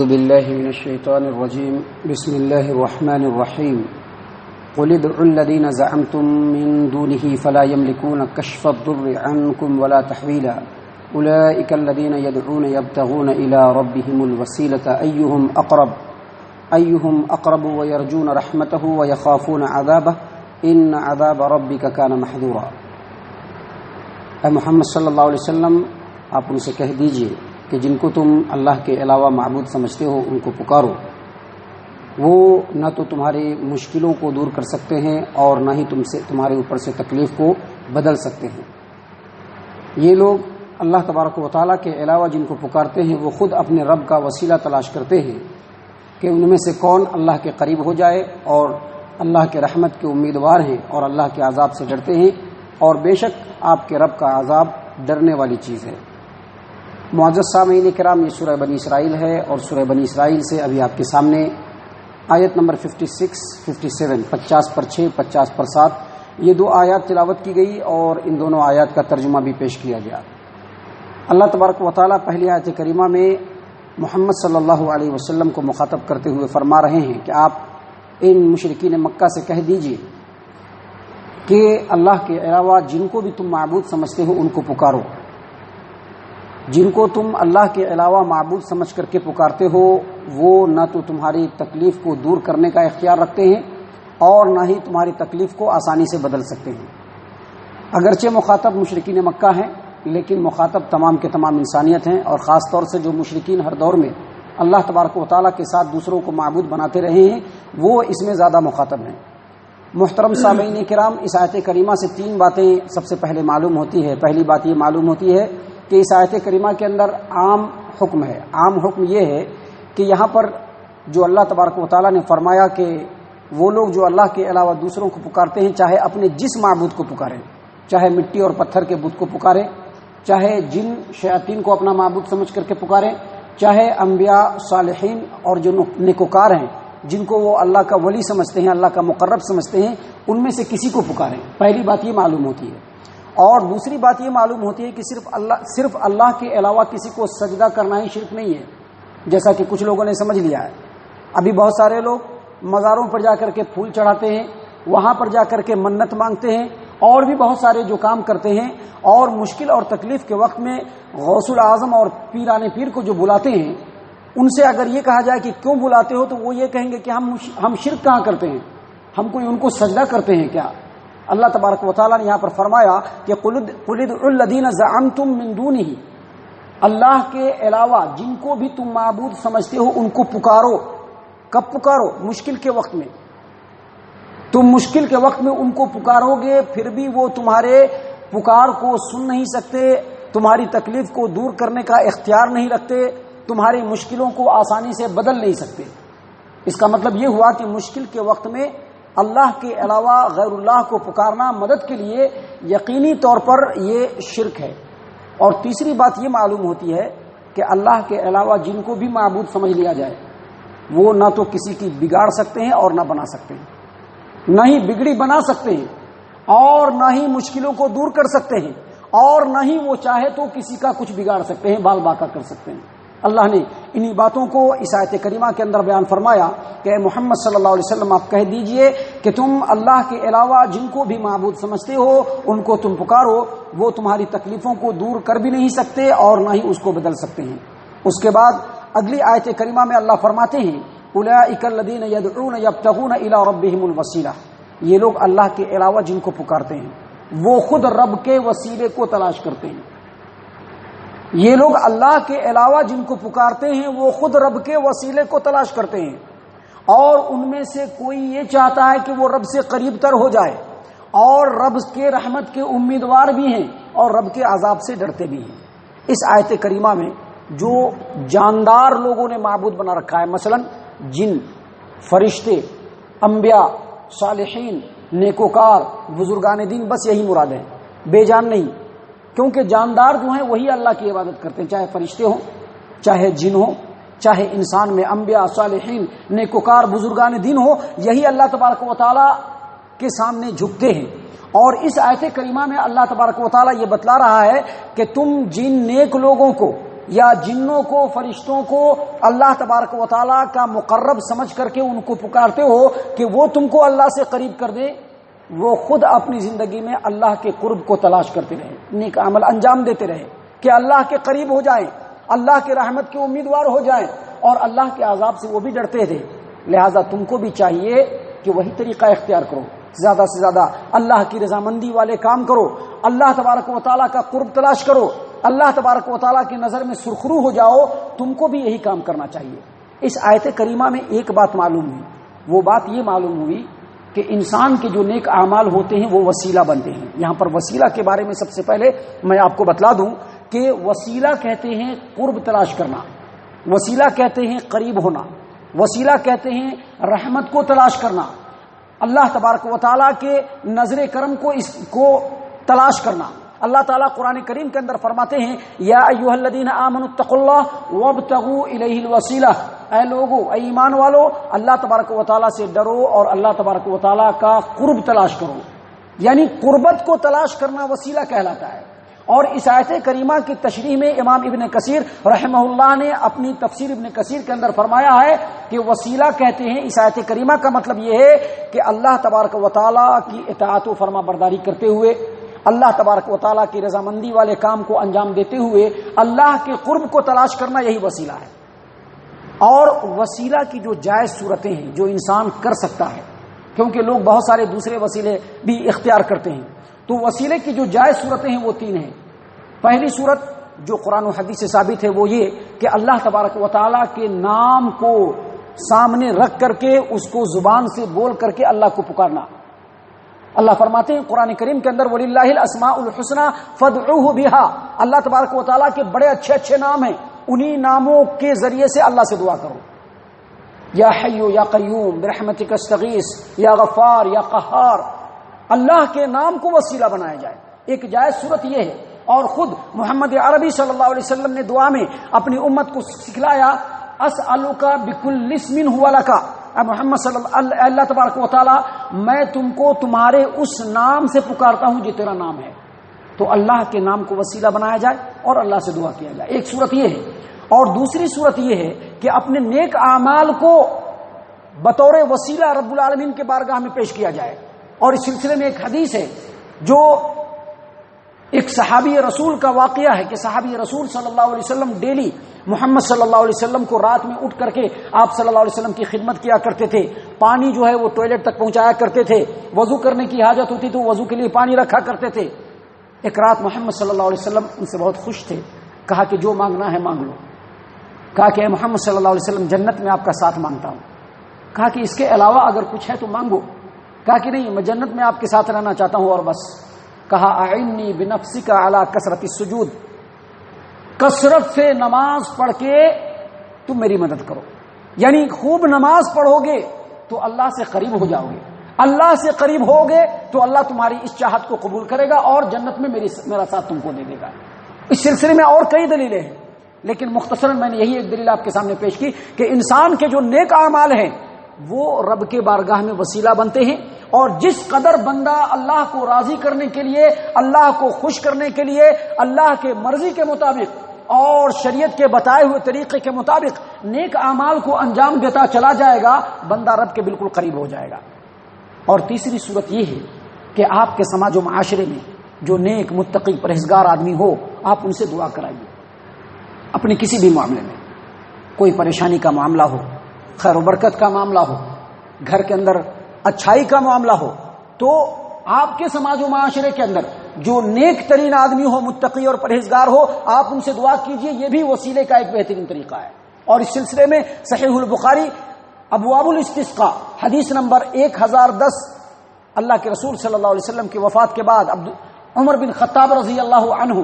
أعوذ بالله من الشيطان الرجيم. بسم الله الرحمن الرحيم. قل ادعوا الذين زعمتم من دونه فلا يملكون كشف الضر عنكم ولا تحويلا أولئك الذين يدعون يبتغون إلى ربهم الوسيلة أيهم أقرب ويرجون رحمته ويخافون عذابه إن عذاب ربك كان محذورا. اے محمد صلی اللہ علیہ وسلم، آپ ان سے کہہ دیجئے کہ جن کو تم اللہ کے علاوہ معبود سمجھتے ہو ان کو پکارو، وہ نہ تو تمہاری مشکلوں کو دور کر سکتے ہیں اور نہ ہی تمہارے اوپر سے تکلیف کو بدل سکتے ہیں۔ یہ لوگ اللہ تبارک و تعالیٰ کے علاوہ جن کو پکارتے ہیں وہ خود اپنے رب کا وسیلہ تلاش کرتے ہیں کہ ان میں سے کون اللہ کے قریب ہو جائے اور اللہ کے رحمت کے امیدوار ہیں اور اللہ کے عذاب سے ڈرتے ہیں، اور بے شک آپ کے رب کا عذاب ڈرنے والی چیز ہے۔ معزز سامعین کرام، یہ سورہ بنی اسرائیل ہے اور سورہ بنی اسرائیل سے ابھی آپ کے سامنے آیت نمبر 57 50 پر 6 50 پر 7 یہ دو آیات تلاوت کی گئی اور ان دونوں آیات کا ترجمہ بھی پیش کیا گیا۔ اللہ تبارک و تعالیٰ پہلی آیت کریمہ میں محمد صلی اللہ علیہ وسلم کو مخاطب کرتے ہوئے فرما رہے ہیں کہ آپ ان مشرکین مکہ سے کہہ دیجئے کہ اللہ کے علاوہ جن کو بھی تم معبود سمجھتے ہو ان کو پکارو۔ جن کو تم اللہ کے علاوہ معبود سمجھ کر کے پکارتے ہو وہ نہ تو تمہاری تکلیف کو دور کرنے کا اختیار رکھتے ہیں اور نہ ہی تمہاری تکلیف کو آسانی سے بدل سکتے ہیں۔ اگرچہ مخاطب مشرکین مکہ ہیں لیکن مخاطب تمام کے تمام انسانیت ہیں، اور خاص طور سے جو مشرکین ہر دور میں اللہ تبارک و تعالیٰ کے ساتھ دوسروں کو معبود بناتے رہے ہیں وہ اس میں زیادہ مخاطب ہیں۔ محترم سامعین کرام، اس آیت کریمہ سے تین باتیں سب سے پہلے معلوم ہوتی ہے۔ پہلی بات یہ معلوم ہوتی ہے کہ اس آیت کریمہ کے اندر عام حکم ہے۔ عام حکم یہ ہے کہ یہاں پر جو اللہ تبارک و تعالیٰ نے فرمایا کہ وہ لوگ جو اللہ کے علاوہ دوسروں کو پکارتے ہیں، چاہے اپنے جس معبود کو پکاریں، چاہے مٹی اور پتھر کے بت کو پکاریں، چاہے جن شیاطین کو اپنا معبود سمجھ کر کے پکاریں، چاہے انبیاء صالحین اور جو نیکوکار ہیں جن کو وہ اللہ کا ولی سمجھتے ہیں، اللہ کا مقرب سمجھتے ہیں، ان میں سے کسی کو پکاریں۔ پہلی بات یہ معلوم ہوتی ہے۔ اور دوسری بات یہ معلوم ہوتی ہے کہ صرف اللہ کے علاوہ کسی کو سجدہ کرنا ہی شرک نہیں ہے، جیسا کہ کچھ لوگوں نے سمجھ لیا ہے۔ ابھی بہت سارے لوگ مزاروں پر جا کر کے پھول چڑھاتے ہیں، وہاں پر جا کر کے منت مانگتے ہیں اور بھی بہت سارے جو کام کرتے ہیں، اور مشکل اور تکلیف کے وقت میں غوث الاعظم اور پیران پیر کو جو بلاتے ہیں، ان سے اگر یہ کہا جائے کہ کیوں بلاتے ہو تو وہ یہ کہیں گے کہ ہم شرک کہاں کرتے ہیں، ہم کوئی ان کو سجدہ کرتے ہیں کیا؟ اللہ تبارک و تعالیٰ نے یہاں پر فرمایا کہ قل ادعوا الذین زعمتم من دونہ، اللہ کے علاوہ جن کو بھی تم معبود سمجھتے ہو ان کو پکارو۔ کب پکارو؟ مشکل کے وقت میں۔ تم مشکل کے وقت میں ان کو پکارو گے پھر بھی وہ تمہارے پکار کو سن نہیں سکتے، تمہاری تکلیف کو دور کرنے کا اختیار نہیں رکھتے، تمہاری مشکلوں کو آسانی سے بدل نہیں سکتے۔ اس کا مطلب یہ ہوا کہ مشکل کے وقت میں اللہ کے علاوہ غیر اللہ کو پکارنا مدد کے لیے یقینی طور پر یہ شرک ہے۔ اور تیسری بات یہ معلوم ہوتی ہے کہ اللہ کے علاوہ جن کو بھی معبود سمجھ لیا جائے وہ نہ تو کسی کی بگاڑ سکتے ہیں اور نہ بنا سکتے ہیں، نہ ہی بگڑی بنا سکتے ہیں اور نہ ہی مشکلوں کو دور کر سکتے ہیں، اور نہ ہی وہ چاہے تو کسی کا کچھ بگاڑ سکتے ہیں، بال باقا کر سکتے ہیں۔ اللہ نے انہی باتوں کو اس آیت کریمہ کے اندر بیان فرمایا کہ اے محمد صلی اللہ علیہ وسلم آپ کہہ دیجئے کہ تم اللہ کے علاوہ جن کو بھی معبود سمجھتے ہو ان کو تم پکارو، وہ تمہاری تکلیفوں کو دور کر بھی نہیں سکتے اور نہ ہی اس کو بدل سکتے ہیں۔ اس کے بعد اگلی آیت کریمہ میں اللہ فرماتے ہیں اولئک الذین یدعون یبتغون الی ربہم الوسیلہ، یہ لوگ اللہ کے علاوہ جن کو پکارتے ہیں وہ خود رب کے وسیلے کو تلاش کرتے ہیں۔ یہ لوگ اللہ کے علاوہ جن کو پکارتے ہیں وہ خود رب کے وسیلے کو تلاش کرتے ہیں، اور ان میں سے کوئی یہ چاہتا ہے کہ وہ رب سے قریب تر ہو جائے، اور رب کے رحمت کے امیدوار بھی ہیں اور رب کے عذاب سے ڈرتے بھی ہیں۔ اس آیت کریمہ میں جو جاندار لوگوں نے معبود بنا رکھا ہے، مثلا جن، فرشتے، انبیاء، صالحین، نیکوکار، بزرگان دین، بس یہی مراد ہے، بے جان نہیں، کیونکہ جاندار جو ہیں وہی اللہ کی عبادت کرتے ہیں، چاہے فرشتے ہوں، چاہے جن ہوں، چاہے انسان میں انبیاء، صالحین، نیکوکار، بزرگان دین ہو، یہی اللہ تبارک و تعالیٰ کے سامنے جھکتے ہیں۔ اور اس آیت کریمہ میں اللہ تبارک و تعالیٰ یہ بتلا رہا ہے کہ تم جن نیک لوگوں کو یا جنوں کو فرشتوں کو اللہ تبارک و تعالیٰ کا مقرب سمجھ کر کے ان کو پکارتے ہو کہ وہ تم کو اللہ سے قریب کر دے، وہ خود اپنی زندگی میں اللہ کے قرب کو تلاش کرتے رہے، نیک عمل انجام دیتے رہے کہ اللہ کے قریب ہو جائیں، اللہ کے رحمت کے امیدوار ہو جائیں، اور اللہ کے عذاب سے وہ بھی ڈرتے تھے۔ لہٰذا تم کو بھی چاہیے کہ وہی طریقہ اختیار کرو، زیادہ سے زیادہ اللہ کی رضامندی والے کام کرو، اللہ تبارک و تعالیٰ کا قرب تلاش کرو، اللہ تبارک و تعالیٰ کی نظر میں سرخرو ہو جاؤ۔ تم کو بھی یہی کام کرنا چاہیے۔ اس آیت کریمہ میں ایک بات معلوم ہوئی، وہ بات یہ معلوم ہوئی کہ انسان کے جو نیک اعمال ہوتے ہیں وہ وسیلہ بنتے ہیں۔ یہاں پر وسیلہ کے بارے میں سب سے پہلے میں آپ کو بتلا دوں کہ وسیلہ کہتے ہیں قرب تلاش کرنا، وسیلہ کہتے ہیں قریب ہونا، وسیلہ کہتے ہیں رحمت کو تلاش کرنا، اللہ تبارک و تعالیٰ کے نظر کرم کو اس کو تلاش کرنا۔ اللہ تعالیٰ قرآن کریم کے اندر فرماتے ہیں یا ایھا الذین آمنوا اتقوا اللہ وابتغوا الیہ الوسیلہ، اے لوگو، اے ایمان والو، اللہ تبارک و تعالیٰ سے ڈرو اور اللہ تبارک و تعالیٰ کا قرب تلاش کرو، یعنی قربت کو تلاش کرنا وسیلہ کہلاتا ہے۔ اور اس آیت کریمہ کی تشریح میں امام ابن کثیر رحمہ اللہ نے اپنی تفسیر ابن کثیر کے اندر فرمایا ہے کہ وسیلہ کہتے ہیں اس آیت کریمہ کا مطلب یہ ہے کہ اللہ تبارک و تعالیٰ کی اطاعت و فرما برداری کرتے ہوئے، اللہ تبارک و تعالیٰ کی رضامندی والے کام کو انجام دیتے ہوئے اللہ کے قرب کو تلاش کرنا، یہی وسیلہ ہے۔ اور وسیلہ کی جو جائز صورتیں ہیں جو انسان کر سکتا ہے، کیونکہ لوگ بہت سارے دوسرے وسیلے بھی اختیار کرتے ہیں، تو وسیلے کی جو جائز صورتیں ہیں وہ تین ہیں۔ پہلی صورت جو قرآن و حدیث سے ثابت ہے وہ یہ کہ اللہ تبارک و تعالیٰ کے نام کو سامنے رکھ کر کے اس کو زبان سے بول کر کے اللہ کو پکارنا۔ اللہ فرماتے ہیں قرآن کریم کے اندر وَلِلَّهِ الْأَسْمَاءُ الْحُسْنَى فَادْعُوهُ بِهَا، اللہ تبارک و تعالیٰ کے بڑے اچھے اچھے نام ہیں، انہی ناموں کے ذریعے سے اللہ سے دعا کرو۔ یا حی یا قیوم برحمتک استغیث، یا غفار یا قہار، اللہ کے نام کو وسیلہ بنایا جائے، ایک جائز صورت یہ ہے۔ اور خود محمد عربی صلی اللہ علیہ وسلم نے دعا میں اپنی امت کو سکھلایا اسألک بکل اسم ھو لک، اے محمد صلی اللہ تبارک و تعالی میں تم کو تمہارے اس نام سے پکارتا ہوں جو تیرا نام ہے۔ تو اللہ کے نام کو وسیلہ بنایا جائے اور اللہ سے دعا کیا جائے، ایک صورت یہ ہے۔ اور دوسری صورت یہ ہے کہ اپنے نیک اعمال کو بطور وسیلہ رب العالمین کے بارگاہ میں پیش کیا جائے۔ اور اس سلسلے میں ایک حدیث ہے جو ایک صحابی رسول کا واقعہ ہے کہ صحابی رسول صلی اللہ علیہ وسلم ڈیلی محمد صلی اللہ علیہ وسلم کو رات میں اٹھ کر کے آپ صلی اللہ علیہ وسلم کی خدمت کیا کرتے تھے، پانی جو ہے وہ ٹوائلٹ تک پہنچایا کرتے تھے، وضو کرنے کی حاجت ہوتی تو وضو کے لیے پانی رکھا کرتے تھے۔ ایک رات محمد صلی اللہ علیہ وسلم ان سے بہت خوش تھے، کہا کہ جو مانگنا ہے مانگ لو۔ کہا کہ اے محمد صلی اللہ علیہ وسلم جنت میں آپ کا ساتھ مانگتا ہوں۔ کہا کہ اس کے علاوہ اگر کچھ ہے تو مانگو۔ کہا کہ نہیں، میں جنت میں آپ کے ساتھ رہنا چاہتا ہوں اور بس۔ کہا اعنی بنفسک علی کثرت السجود، کثرت سے نماز پڑھ کے تم میری مدد کرو، یعنی خوب نماز پڑھو گے تو اللہ سے قریب ہو جاؤ گے، اللہ سے قریب ہوگے تو اللہ تمہاری اس چاہت کو قبول کرے گا اور جنت میں میرا ساتھ تم کو دے دے گا۔ اس سلسلے میں اور کئی دلیلیں ہیں، لیکن مختصراً میں نے یہی ایک دلیل آپ کے سامنے پیش کی کہ انسان کے جو نیک اعمال ہیں وہ رب کے بارگاہ میں وسیلہ بنتے ہیں، اور جس قدر بندہ اللہ کو راضی کرنے کے لیے، اللہ کو خوش کرنے کے لیے، اللہ کے مرضی کے مطابق اور شریعت کے بتائے ہوئے طریقے کے مطابق نیک اعمال کو انجام دیتا چلا جائے گا، بندہ رب کے بالکل قریب ہو جائے گا۔ اور تیسری صورت یہ ہے کہ آپ کے سماج و معاشرے میں جو نیک متقی پرہیزگار آدمی ہو، آپ ان سے دعا کرائیے۔ اپنے کسی بھی معاملے میں، کوئی پریشانی کا معاملہ ہو، خیر و برکت کا معاملہ ہو، گھر کے اندر اچھائی کا معاملہ ہو، تو آپ کے سماج و معاشرے کے اندر جو نیک ترین آدمی ہو، متقی اور پرہیزگار ہو، آپ ان سے دعا کیجئے، یہ بھی وسیلے کا ایک بہترین طریقہ ہے۔ اور اس سلسلے میں صحیح البخاری ابواب الاستسقاء حدیث نمبر 1010، اللہ کے رسول صلی اللہ علیہ وسلم کی وفات کے بعد عمر بن خطاب رضی اللہ عنہ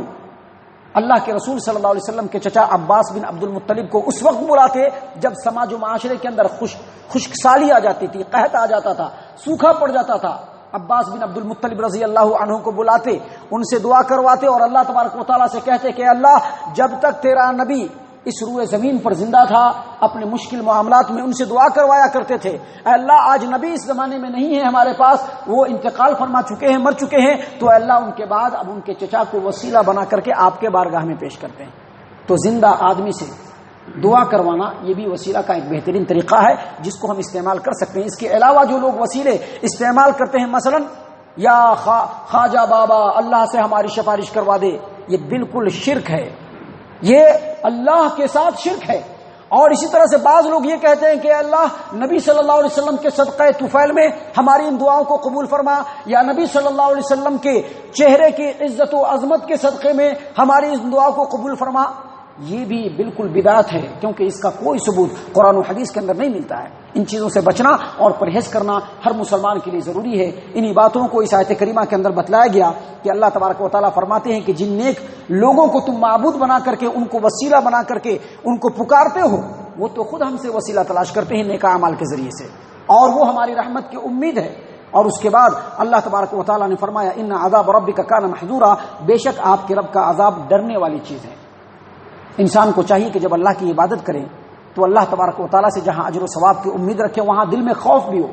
اللہ کے رسول صلی اللہ علیہ وسلم کے چچا عباس بن عبد المطلب کو اس وقت بلاتے جب سماج و معاشرے کے اندر خشک سالی آ جاتی تھی، قحط آ جاتا تھا، سوکھا پڑ جاتا تھا۔ عباس بن عبد المطلب رضی اللہ عنہ کو بلاتے، ان سے دعا کرواتے اور اللہ تبارک و تعالیٰ سے کہتے کہ اللہ جب تک تیرا نبی اس روئے زمین پر زندہ تھا اپنے مشکل معاملات میں ان سے دعا کروایا کرتے تھے، اے اللہ آج نبی اس زمانے میں نہیں ہے ہمارے پاس، وہ انتقال فرما چکے ہیں، مر چکے ہیں، تو اے اللہ ان کے بعد اب ان کے چچا کو وسیلہ بنا کر کے آپ کے بارگاہ میں پیش کرتے ہیں۔ تو زندہ آدمی سے دعا کروانا یہ بھی وسیلہ کا ایک بہترین طریقہ ہے جس کو ہم استعمال کر سکتے ہیں۔ اس کے علاوہ جو لوگ وسیلے استعمال کرتے ہیں، مثلا یا خواجہ بابا اللہ سے ہماری سفارش کروا دے، یہ بالکل شرک ہے، یہ اللہ کے ساتھ شرک ہے۔ اور اسی طرح سے بعض لوگ یہ کہتے ہیں کہ اللہ نبی صلی اللہ علیہ وسلم کے صدقہ طفیل میں ہماری ان دعاؤں کو قبول فرما، یا نبی صلی اللہ علیہ وسلم کے چہرے کی عزت و عظمت کے صدقے میں ہماری ان دعاؤں کو قبول فرما۔ یہ بھی بالکل بدعت ہے، کیونکہ اس کا کوئی ثبوت قرآن و حدیث کے اندر نہیں ملتا ہے۔ ان چیزوں سے بچنا اور پرہیز کرنا ہر مسلمان کے لیے ضروری ہے۔ انہی باتوں کو اس آیت کریمہ کے اندر بتلایا گیا کہ اللہ تبارک و تعالیٰ فرماتے ہیں کہ جن نیک لوگوں کو تم معبود بنا کر کے، ان کو وسیلہ بنا کر کے ان کو پکارتے ہو، وہ تو خود ہم سے وسیلہ تلاش کرتے ہیں نیک اعمال کے ذریعے سے، اور وہ ہماری رحمت کی امید ہے۔ اور اس کے بعد اللہ تبارک و تعالیٰ نے فرمایا ان عذاب ربک کان محذورا، بے شک آپ کے رب کا عذاب ڈرنے والی چیز ہے۔ انسان کو چاہیے کہ جب اللہ کی عبادت کریں تو اللہ تبارک و تعالیٰ سے جہاں اجر و ثواب کی امید رکھیں، وہاں دل میں خوف بھی ہو۔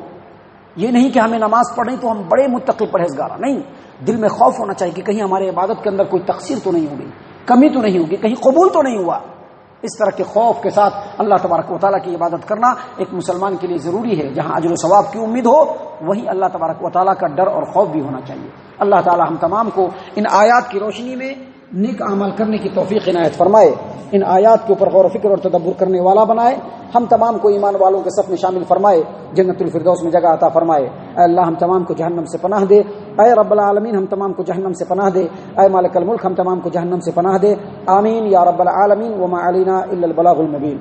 یہ نہیں کہ ہمیں نماز پڑھیں تو ہم بڑے متقی پرہیزگار، نہیں، دل میں خوف ہونا چاہیے کہ کہیں ہمارے عبادت کے اندر کوئی تقصیر تو نہیں ہوگی، کمی تو نہیں ہوگی، کہیں قبول تو نہیں ہوا۔ اس طرح کے خوف کے ساتھ اللہ تبارک و تعالیٰ کی عبادت کرنا ایک مسلمان کے لیے ضروری ہے۔ جہاں اجر و ثواب کی امید ہو وہیں اللہ تبارک و تعالیٰ کا ڈر اور خوف بھی ہونا چاہیے۔ اللہ تعالیٰ ہم تمام کو ان آیات کی روشنی میں نیک عمل کرنے کی توفیق عنایت فرمائے، ان آیات کے اوپر غور و فکر اور تدبر کرنے والا بنائے، ہم تمام کو ایمان والوں کے صف میں شامل فرمائے، جنت الفردوس میں جگہ عطا فرمائے۔ اے اللہ ہم تمام کو جہنم سے پناہ دے، اے رب العالمین ہم تمام کو جہنم سے پناہ دے، اے مالک الملک ہم تمام کو جہنم سے پناہ دے، آمین یا رب العالمین۔ وما علینا الا البلاغ المبین۔